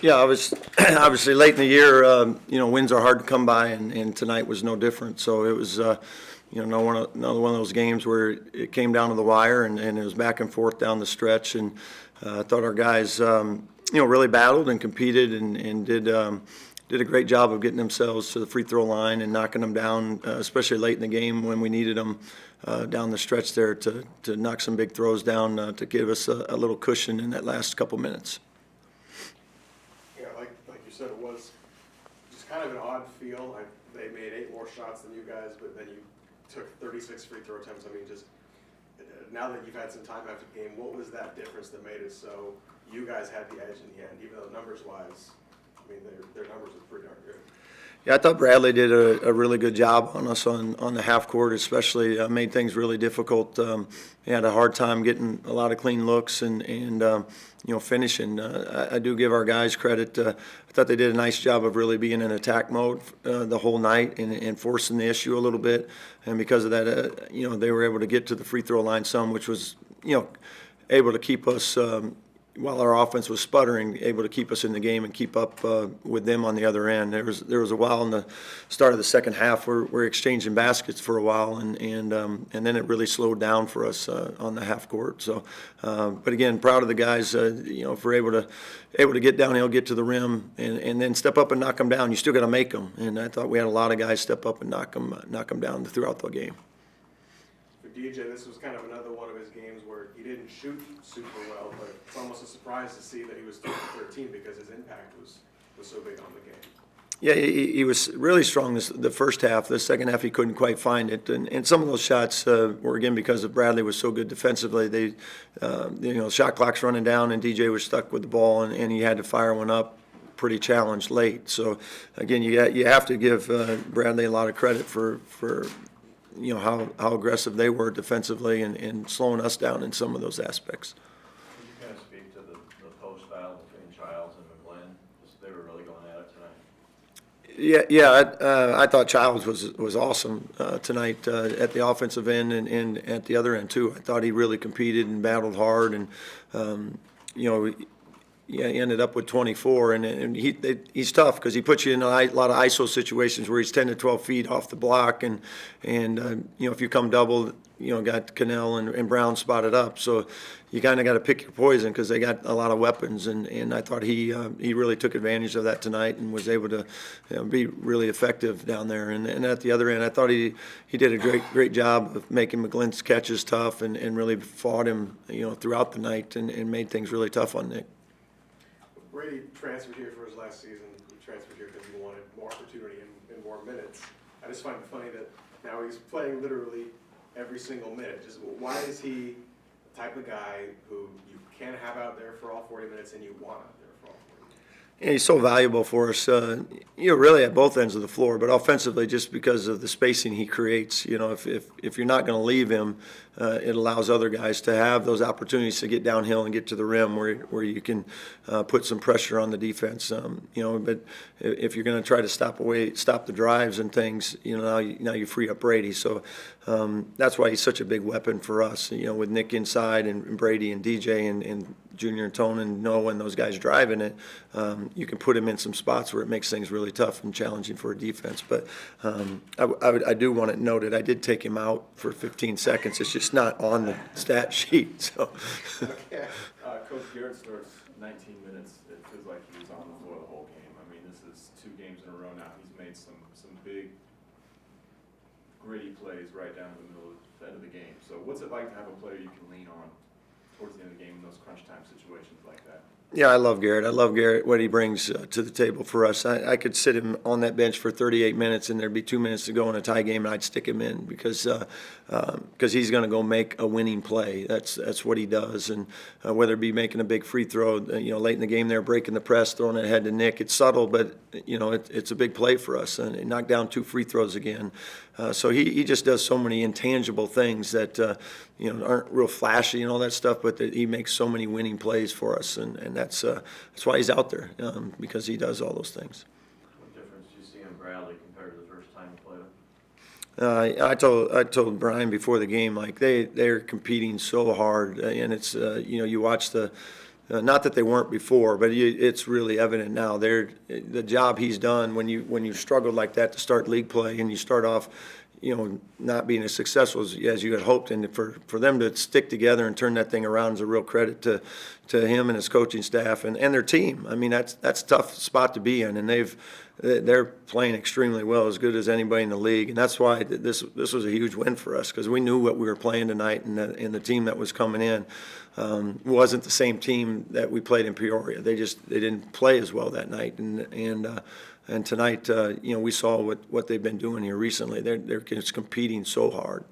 Yeah, obviously late in the year, wins are hard to come by, and tonight was no different. So it was, another one of those games where it came down to the wire, and it was back and forth down the stretch. And I thought our guys, really battled and competed and did a great job of getting themselves to the free throw line and knocking them down, especially late in the game when we needed them down the stretch there to knock some big throws down to give us a little cushion in that last couple minutes. Yeah, like you said, it was just kind of an odd feel. They made 8 more shots than you guys, but then you took 36 free throw attempts. I mean, just now that you've had some time after the game, what was that difference that made it so you guys had the edge in the end, even though numbers-wise, I mean, their numbers are pretty darn good. Yeah, I thought Bradley did a really good job on us on the half court, especially made things really difficult. He had a hard time getting a lot of clean looks and finishing. I do give our guys credit. I thought they did a nice job of really being in attack mode the whole night and forcing the issue a little bit. And because of that, they were able to get to the free throw line some, which was, able to keep us while our offense was sputtering, able to keep us in the game and keep up with them on the other end. There was a while in the start of the second half where we're exchanging baskets for a while, and then it really slowed down for us on the half court. So, but again, proud of the guys. If we're able to get downhill, get to the rim, and then step up and knock them down. You still got to make them, and I thought we had a lot of guys step up and knock them down throughout the game. For DJ, this was kind of another one of his games where he didn't shoot super well, but it's almost a surprise to see that he was 3 for 13 because his impact was so big on the game. Yeah, he was really strong the first half. The second half, he couldn't quite find it. And some of those shots were, again, because of Bradley was so good defensively. Shot clock's running down, and DJ was stuck with the ball, and he had to fire one up pretty challenged late. So, again, you have to give Bradley a lot of credit for how aggressive they were defensively and slowing us down in some of those aspects. Could you kind of speak to the post battle between Childs and McGlynn? They were really going at it tonight. Yeah. I thought Childs was awesome tonight at the offensive end and at the other end too. I thought he really competed and battled hard, and he ended up with 24, and he's tough because he puts you in a lot of ISO situations where he's 10 to 12 feet off the block, and if you come double, got Cannell and Brown spotted up, so you kind of got to pick your poison because they got a lot of weapons, and I thought he really took advantage of that tonight and was able to be really effective down there. And at the other end, I thought he did a great job of making McGlynn's catches tough and really fought him throughout the night and made things really tough on Nick. Brady transferred here for his last season. He transferred here because he wanted more opportunity and more minutes. I just find it funny that now he's playing literally every single minute. Just why is he the type of guy who you can have out there for all 40 minutes and you want out there for all 40 minutes? Yeah, he's so valuable for us, really at both ends of the floor, but offensively just because of the spacing he creates. If you're not going to leave him, it allows other guys to have those opportunities to get downhill and get to the rim where you can put some pressure on the defense. But if you're going to try to stop the drives and things, now you free up Brady. So that's why he's such a big weapon for us. With Nick inside and Brady and DJ and Junior and Tone and Noah and those guys driving it, you can put him in some spots where it makes things really tough and challenging for a defense. But I do want it noted, I did take him out for 15 seconds. It's just not on the stat sheet. So. Okay. Coach Garrett starts 19 minutes. It feels like he was on the floor the whole game. I mean, this is 2 games in a row now. He's made some big, gritty plays right down to the middle of the end of the game. So what's it like to have a player you can lean on towards the end of the game in those crunch time situations like that? Yeah, I love Garrett. I love Garrett, what he brings to the table for us. I could sit him on that bench for 38 minutes and there'd be 2 minutes to go in a tie game and I'd stick him in because he's going to go make a winning play. That's what he does. And whether it be making a big free throw, late in the game there, breaking the press, throwing it ahead to Nick, it's subtle, but, it's a big play for us. And he knocked down 2 free throws again. So he just does so many intangible things that, aren't real flashy and all that stuff, but that he makes so many winning plays for us. And that's why he's out there, because he does all those things. What difference do you see in Bradley compared to the first time you played him? I told Brian before the game, like they're competing so hard, and it's you watch the not that they weren't before, but it's really evident now. The job he's done when you struggled like that to start league play and you start off, not being as successful as you had hoped, and for them to stick together and turn that thing around is a real credit to him and his coaching staff and their team. I mean, that's a tough spot to be in, and they're playing extremely well, as good as anybody in the league, and that's why this was a huge win for us, because we knew what we were playing tonight, and the team that was coming in wasn't the same team that we played in Peoria. They didn't play as well that night, and tonight, we saw what they've been doing here recently. They're just competing so hard.